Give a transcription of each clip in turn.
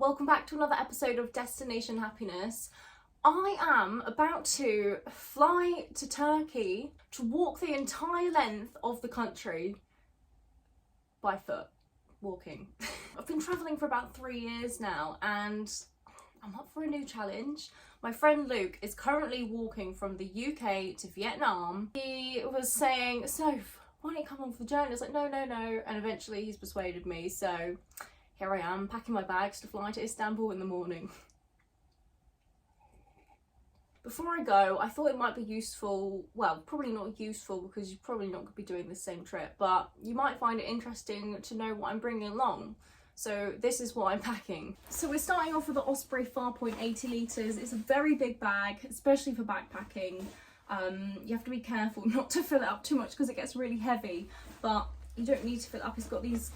Welcome back to another episode of Destination Happiness. I am about to fly to Turkey to walk the entire length of the country by foot, walking. I've been travelling for about 3 years now and I'm up for a new challenge. My friend Luke is currently walking from the UK to Vietnam. He was saying, Soph, why don't you come on for the journey? I was like, no. And eventually he's persuaded me. So here I am, packing my bags to fly to Istanbul in the morning. Before I go, I thought it might be useful, well, probably not useful because you're probably not going to be doing the same trip, but you might find it interesting to know what I'm bringing along. So this is what I'm packing. So we're starting off with the Osprey 4.80 litres. It's a very big bag, especially for backpacking. You have to be careful not to fill it up too much because it gets really heavy, but you don't need to fill it up. It's got these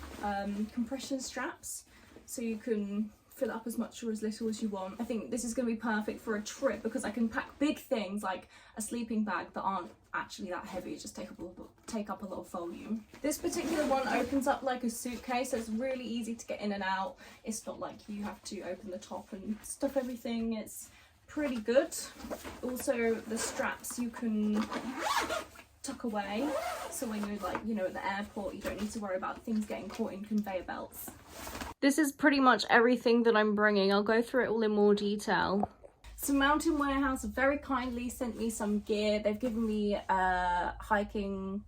compression straps, so you can fill it up as much or as little as you want. I think this is going to be perfect for a trip because I can pack big things like a sleeping bag that aren't actually that heavy, just take up a lot of volume. This particular one opens up like a suitcase, so it's really easy to get in and out. It's not like you have to open the top and stuff everything. It's pretty good. Also the straps you can tuck away, so when you're like, you know, at the airport, you don't need to worry about things getting caught in conveyor belts. This is pretty much everything that I'm bringing. I'll go through it all in more detail. So Mountain Warehouse very kindly sent me some gear. They've given me a hiking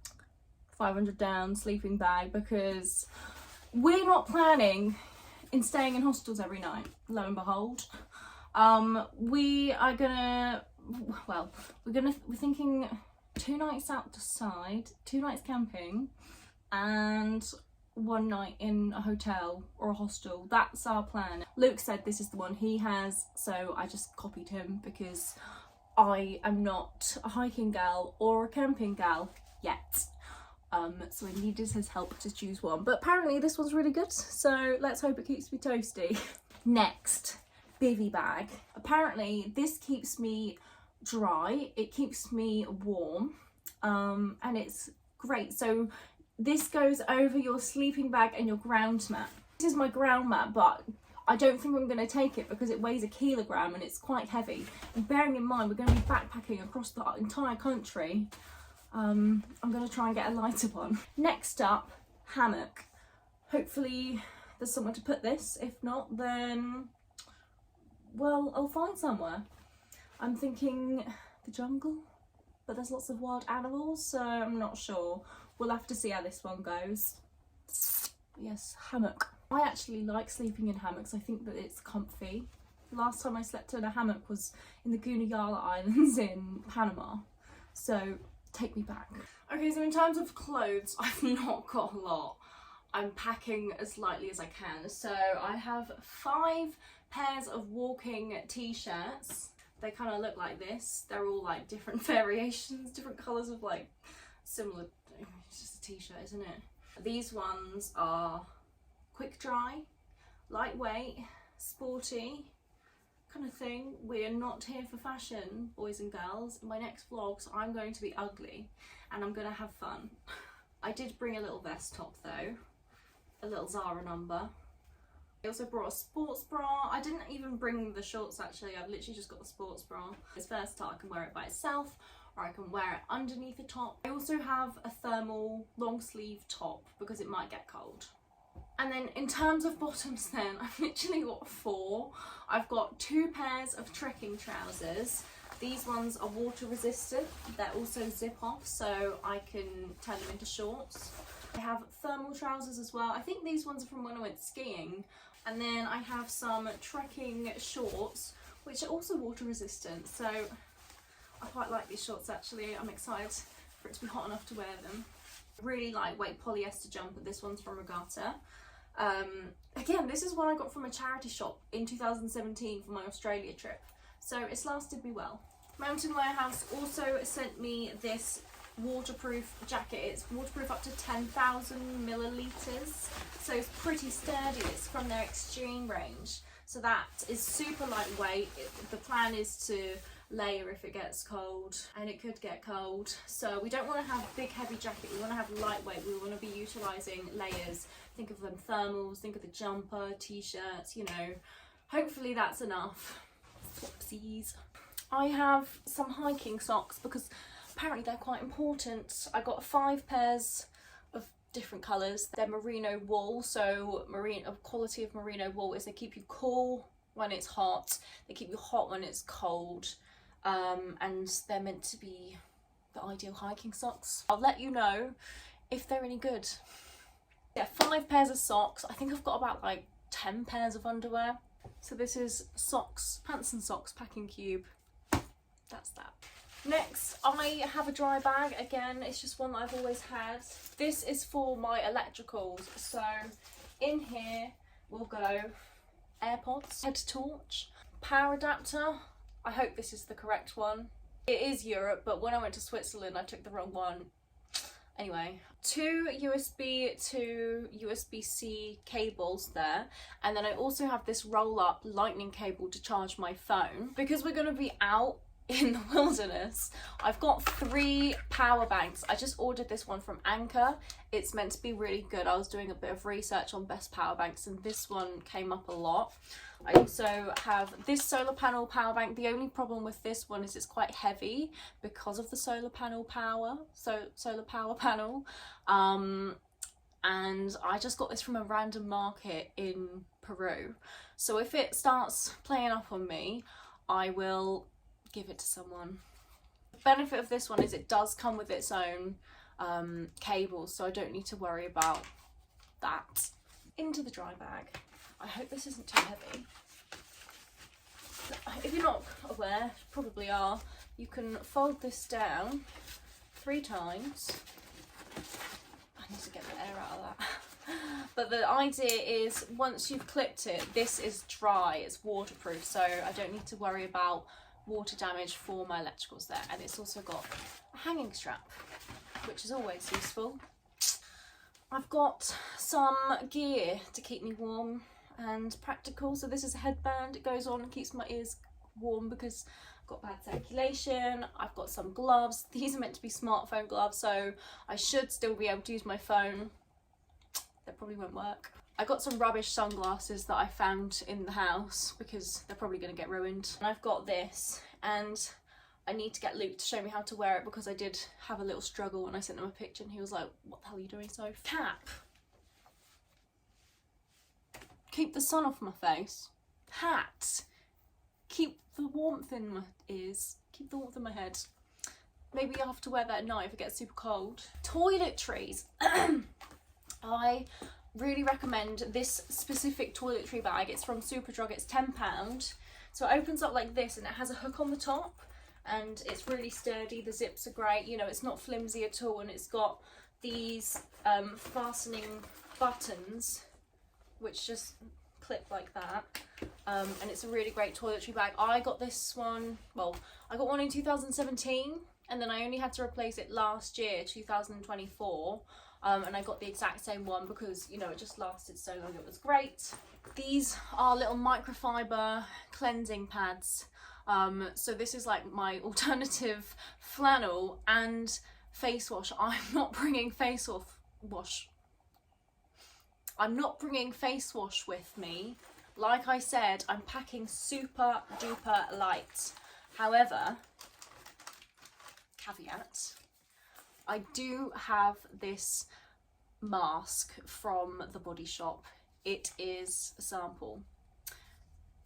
500 down sleeping bag because we're not planning in staying in hostels every night, lo and behold. We're thinking 2 nights outside, 2 nights camping, and 1 night in a hotel or a hostel. That's our plan. Luke said this is the one he has, so I just copied him because I am not a hiking gal or a camping gal yet. So I needed his help to choose one. But apparently this one's really good, so let's hope it keeps me toasty. Next, bivvy bag. Apparently this keeps me dry, it keeps me warm, and it's great. So this goes over your sleeping bag and your ground mat. This is my ground mat, but I don't think I'm going to take it because it weighs 1 kilogram and it's quite heavy. And bearing in mind we're going to be backpacking across the entire country, I'm going to try and get a lighter one. Next up, hammock. Hopefully there's somewhere to put this. If not, then, well, I'll find somewhere. I'm thinking the jungle, but there's lots of wild animals, so I'm not sure. We'll have to see how this one goes. Yes, hammock. I actually like sleeping in hammocks. I think that it's comfy. The last time I slept in a hammock was in the Gunayala Islands in Panama. So take me back. Okay, so in terms of clothes, I've not got a lot. I'm packing as lightly as I can. So I have 5 pairs of walking t-shirts. They kind of look like this. They're all like different variations, different colours of like similar. It's just a t-shirt, isn't it? These ones are quick dry, lightweight, sporty kind of thing. We're not here for fashion, boys and girls. In my next vlogs, I'm going to be ugly and I'm going to have fun. I did bring a little vest top though, a little Zara number. I also brought a sports bra. I didn't even bring the shorts actually, I've literally just got the sports bra. It's versatile, I can wear it by itself or I can wear it underneath the top. I also have a thermal long sleeve top because it might get cold. And then in terms of bottoms then, I've literally got 4. I've got 2 pairs of trekking trousers. These ones are water resistant. They're also zip off, so I can turn them into shorts. I have thermal trousers as well. I think these ones are from when I went skiing. And then I have some trekking shorts, which are also water resistant. So I quite like these shorts actually. I'm excited for it to be hot enough to wear them. Really lightweight polyester jumper. This one's from Regatta. Again, this is one I got from a charity shop in 2017 for my Australia trip. So it's lasted me well. Mountain Warehouse also sent me this waterproof jacket. It's waterproof up to 10,000 millilitres, so it's pretty sturdy. It's from their Extreme range, so that is super lightweight. The plan is to layer if it gets cold, and it could get cold, so we don't want to have a big heavy jacket. We want to have lightweight. We want to be utilising layers. Think of them thermals, think of the jumper, t-shirts, you know, Hopefully that's enough. Whoopsies. I have some hiking socks because apparently they're quite important. I got 5 pairs of different colours. They're merino wool, so quality of merino wool is they keep you cool when it's hot, they keep you hot when it's cold, and they're meant to be the ideal hiking socks. I'll let you know if they're any good. Yeah, 5 pairs of socks. I think I've got about like 10 pairs of underwear. So this is socks, pants and socks packing cube. That's that. Next, I have a dry bag. Again, it's just one that I've always had. This is for my electricals. So in here will go AirPods, head torch, power adapter. I hope this is the correct one. It is Europe, but when I went to Switzerland, I took the wrong one. Anyway, 2 USB to USB-C cables there, and then I also have this roll-up lightning cable to charge my phone. Because we're going to be out in the wilderness, I've got 3 power banks. I just ordered this one from Anchor. It's meant to be really good. I was doing a bit of research on best power banks and this one came up a lot. I also have this solar panel power bank. The only problem with this one is it's quite heavy because of the solar panel power, solar power panel. And I just got this from a random market in Peru. So if it starts playing up on me, I will give it to someone. The benefit of this one is it does come with its own cables, so I don't need to worry about that. Into the dry bag. I hope this isn't too heavy. If you're not aware, you probably are, you can fold this down 3 times. I need to get the air out of that. But the idea is once you've clipped it, this is dry, it's waterproof, so I don't need to worry about water damage for my electricals there. And it's also got a hanging strap, which is always useful. I've got some gear to keep me warm and practical. So this is a headband. It goes on and keeps my ears warm because I've got bad circulation. I've got some gloves. These are meant to be smartphone gloves, so I should still be able to use my phone. That probably won't work. I got some rubbish sunglasses that I found in the house because they're probably going to get ruined. And I've got this, and I need to get Luke to show me how to wear it because I did have a little struggle when I sent him a picture and he was like, what the hell are you doing, Sophie? Cap. Keep the sun off my face. Hat. Keep the warmth in my ears. Keep the warmth in my head. Maybe I'll have to wear that at night if it gets super cold. Toiletries. I really recommend this specific toiletry bag. It's from Superdrug. It's £10. So it opens up like this and it has a hook on the top and it's really sturdy. The zips are great, you know, it's not flimsy at all, and it's got these fastening buttons which just clip like that, and it's a really great toiletry bag. I got this one, well, I got one in 2017 and then I only had to replace it last year, 2024, and I got the exact same one because, you know, it just lasted so long. It was great. These are little microfibre cleansing pads. So this is like my alternative flannel and face wash. I'm not bringing face wash. I'm not bringing face wash with me. Like I said, I'm packing super duper light. However, caveat, I do have this mask from the Body Shop. It is a sample,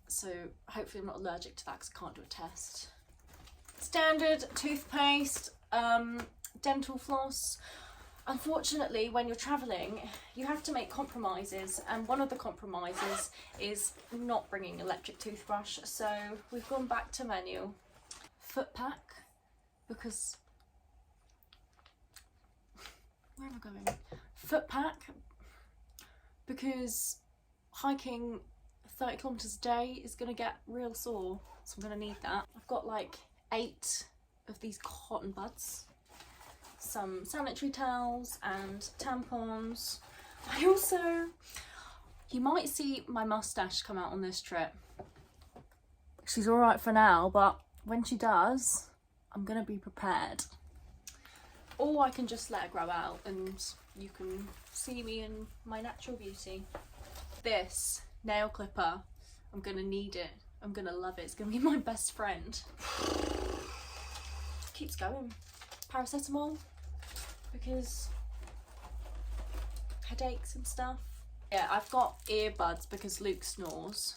so hopefully I'm not allergic to that because I can't do a test. Standard toothpaste, dental floss. Unfortunately, when you're travelling, you have to make compromises, and one of the compromises is not bringing electric toothbrush, so we've gone back to manual. Foot pack, because where am I going? Foot pack, because hiking 30 kilometers a day is going to get real sore, so I'm going to need that. I've got like 8 of these cotton buds, some sanitary towels and tampons. I also, you might see my mustache come out on this trip. She's all right for now, but when she does, I'm going to be prepared. Or I can just let her grow out and you can see me in my natural beauty. This nail clipper, I'm gonna need it. I'm gonna love it. It's gonna be my best friend. Keeps going. Paracetamol, because headaches and stuff. Yeah, I've got earbuds because Luke snores.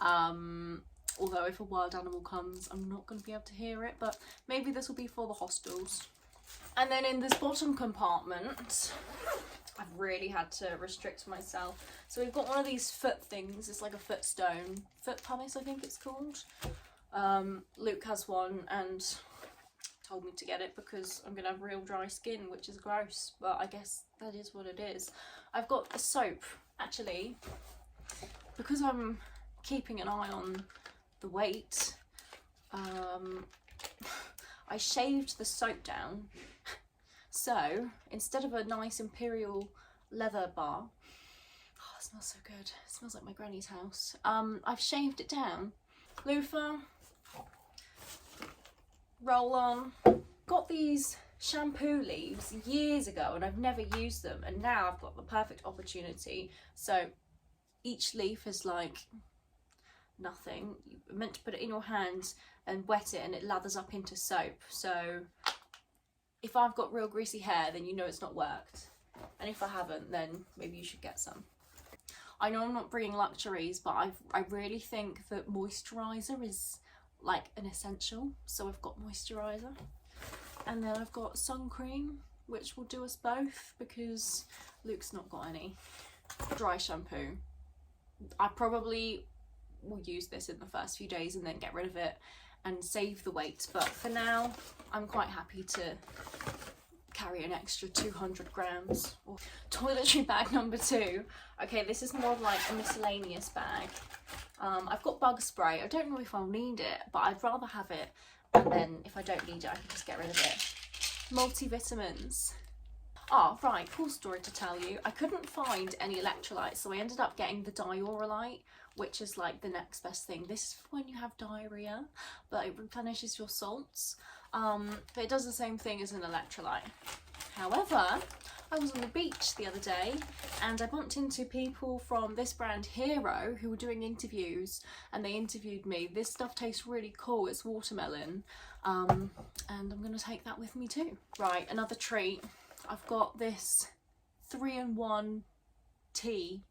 Although if a wild animal comes, I'm not going to be able to hear it, but maybe this will be for the hostels. And then in this bottom compartment, I've really had to restrict myself. So we've got one of these foot things. It's like a foot stone. Foot pumice, I think it's called. Luke has one and told me to get it because I'm going to have real dry skin, which is gross. But I guess that is what it is. I've got a soap, actually, because I'm keeping an eye on the weight. I shaved the soap down. So instead of a nice imperial leather bar, oh, it smells so good. It smells like my granny's house. I've shaved it down. Loofah, roll on. Got these shampoo leaves years ago and I've never used them, and now I've got the perfect opportunity. So each leaf is like nothing. You're meant to put it in your hands and wet it and it lathers up into soap. So if I've got real greasy hair, then you know it's not worked, and if I haven't, then maybe you should get some. I know I'm not bringing luxuries, but I really think that moisturiser is like an essential. So I've got moisturiser, and then I've got sun cream, which will do us both because Luke's not got any. Dry shampoo. I probably will use this in the first few days and then get rid of it and save the weight, but for now I'm quite happy to carry an extra 200 grams. Toiletry bag number 2. Okay, this is more of like a miscellaneous bag. I've got bug spray. I don't know if I'll need it, but I'd rather have it, and then if I don't need it I can just get rid of it. Multivitamins. Oh, right, cool story to tell you. I couldn't find any electrolytes, so I ended up getting the Diorolite, which is like the next best thing. This is for when you have diarrhea, but it replenishes your salts. But it does the same thing as an electrolyte. However, I was on the beach the other day and I bumped into people from this brand Hero who were doing interviews, and they interviewed me. This stuff tastes really cool. It's watermelon, and I'm gonna take that with me too. Right, another treat. I've got this 3-in-1 tea.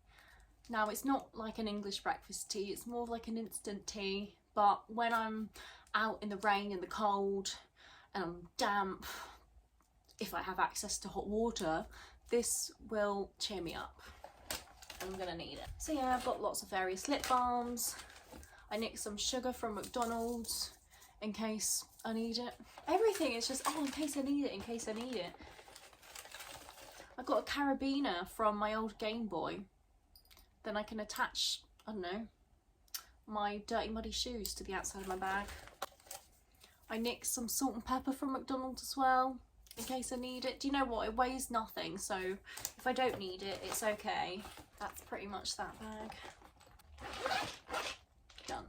Now, it's not like an English breakfast tea, it's more like an instant tea, but when I'm out in the rain, in the cold, and I'm damp, if I have access to hot water, this will cheer me up. I'm gonna need it. So yeah, I've got lots of various lip balms. I nicked some sugar from McDonald's in case I need it. Everything is just, oh, in case I need it, in case I need it. I got a carabiner from my old Game Boy. Then I can attach, I don't know, my dirty muddy shoes to the outside of my bag. I nicked some salt and pepper from McDonald's as well, in case I need it. Do you know what? It weighs nothing, so if I don't need it, it's okay. That's pretty much that bag. Done.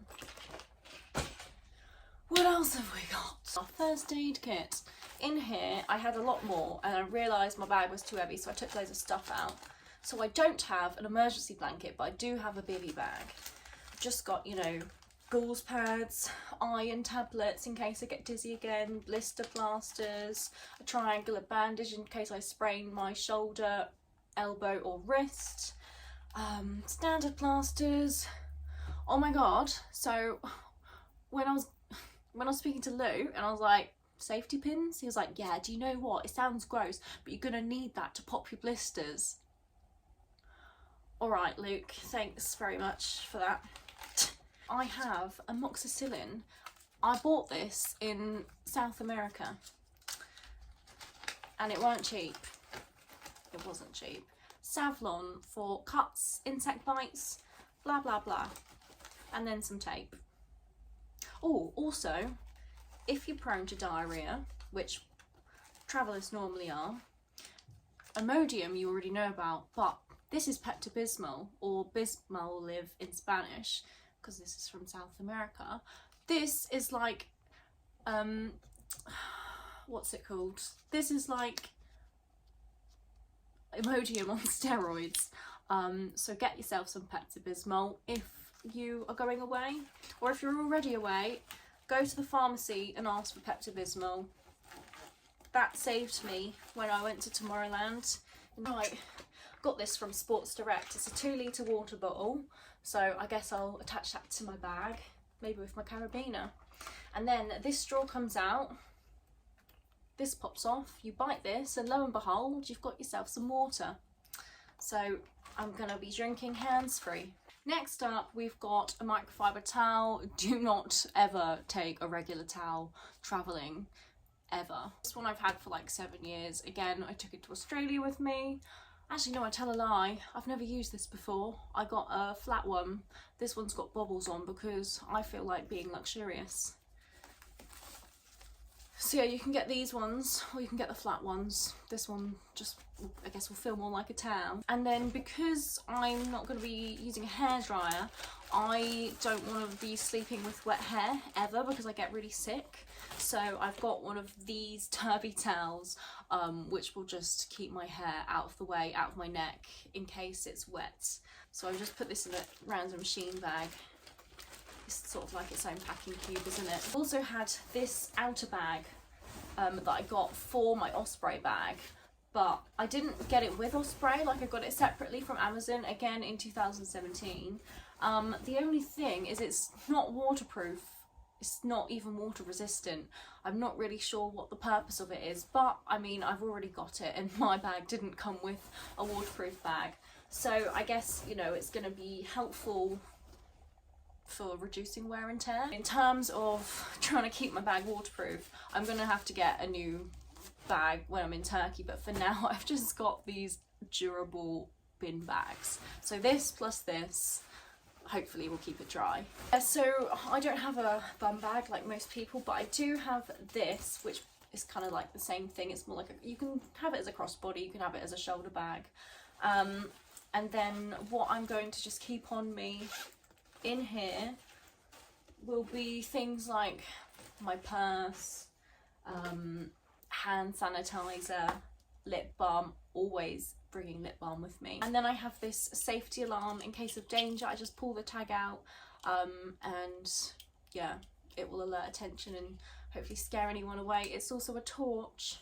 What else have we got? Our first aid kit. In here, I had a lot more, and I realised my bag was too heavy, so I took loads of stuff out. So I don't have an emergency blanket, but I do have a bivvy bag. I've just got, you know, gauze pads, iron tablets in case I get dizzy again, blister plasters, a triangular bandage in case I sprain my shoulder, elbow or wrist, standard plasters. Oh my god, so when I was speaking to Lou and I was like, safety pins? He was like, yeah, do you know what? It sounds gross, but you're gonna need that to pop your blisters. Alright, Luke, thanks very much for that. I have amoxicillin. I bought this in South America and it weren't cheap. It wasn't cheap. Savlon for cuts, insect bites, blah blah blah. And then some tape. Oh, also, if you're prone to diarrhea, which travellers normally are, Imodium you already know about, but this is Pepto-Bismol, or Bismol in Spanish, because this is from South America. This is like, what's it called? This is like Imodium on steroids. So get yourself some Pepto-Bismol if you are going away, or if you're already away, go to the pharmacy and ask for Pepto-Bismol. That saved me when I went to Tomorrowland. Right, got this from Sports Direct. It's a 2-litre water bottle, so I guess I'll attach that to my bag, maybe with my carabiner. And then this straw comes out, this pops off, you bite this, and lo and behold, you've got yourself some water. So I'm gonna be drinking hands-free. Next up, we've got a microfibre towel. Do not ever take a regular towel travelling, ever. This one I've had for like 7 years. Again, I took it to Australia with me. Actually, no, I tell a lie. I've never used this before. I got a flat one. This one's got bobbles on because I feel like being luxurious. So yeah, you can get these ones, or you can get the flat ones. This one just, I guess, will feel more like a towel. And then because I'm not going to be using a hairdryer, I don't want to be sleeping with wet hair ever because I get really sick. So I've got one of these turvy towels, which will just keep my hair out of the way, out of my neck, in case it's wet. So I just put this in a random Shein bag. It's sort of like its own packing cube, isn't it? I've also had this outer bag that I got for my Osprey bag, but I didn't get it with Osprey, like I got it separately from Amazon, again in 2017. The only thing is it's not waterproof, it's not even water resistant. I'm not really sure what the purpose of it is, but I mean, I've already got it and my bag didn't come with a waterproof bag. So I guess, you know, it's going to be helpful for reducing wear and tear. In terms of trying to keep my bag waterproof, I'm gonna have to get a new bag when I'm in Turkey, but for now I've just got these durable bin bags. So this plus this hopefully will keep it dry. So I don't have a bum bag like most people, but I do have this, which is kind of like the same thing. It's more like you can have it as a crossbody, you can have it as a shoulder bag. And then what I'm going to just keep on me in here will be things like my purse, hand sanitizer, lip balm, always bringing lip balm with me. And then I have this safety alarm in case of danger. I just pull the tag out and yeah, it will alert attention and hopefully scare anyone away. It's also a torch,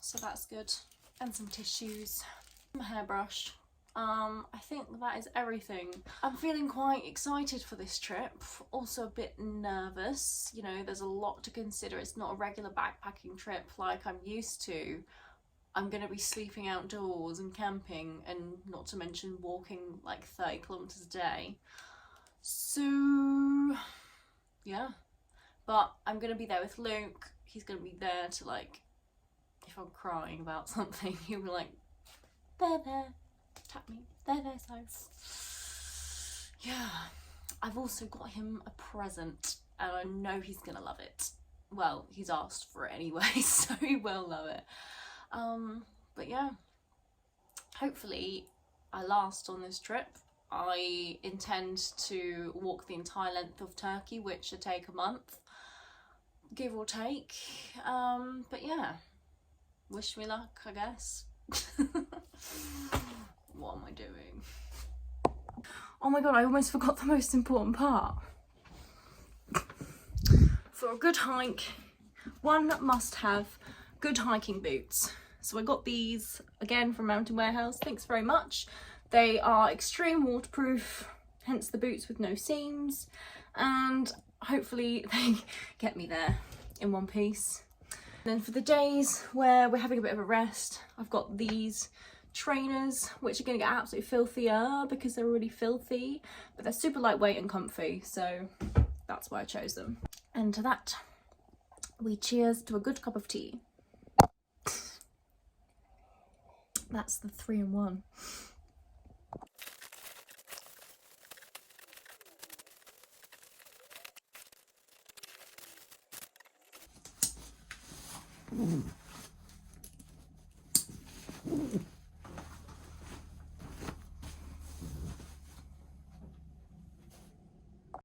so that's good. And some tissues, a hairbrush. I think that is everything. I'm feeling quite excited for this trip, also a bit nervous. You know, there's a lot to consider. It's not a regular backpacking trip like I'm used to. I'm going to be sleeping outdoors and camping, and not to mention walking like 30 kilometers a day. So yeah, but I'm going to be there with Luke. He's going to be there to, like, if I'm crying about something, he'll be like, there, tap me, there, so yeah. I've also got him a present and I know he's gonna love it. Well, he's asked for it anyway, so he will love it. But yeah, hopefully I last on this trip. I intend to walk the entire length of Turkey, which should take a month, give or take. But yeah, wish me luck, I guess. What am I doing? Oh my god, I almost forgot the most important part. For a good hike, one must have good hiking boots. So I got these again from Mountain Warehouse, thanks very much. They are extreme waterproof, hence the boots with no seams, and hopefully they get me there in one piece. Then for the days where we're having a bit of a rest, I've got these trainers, which are going to get absolutely filthier because they're already filthy, but they're super lightweight and comfy, so that's why I chose them. And to that, we cheers to a good cup of tea. That's the 3-in-1.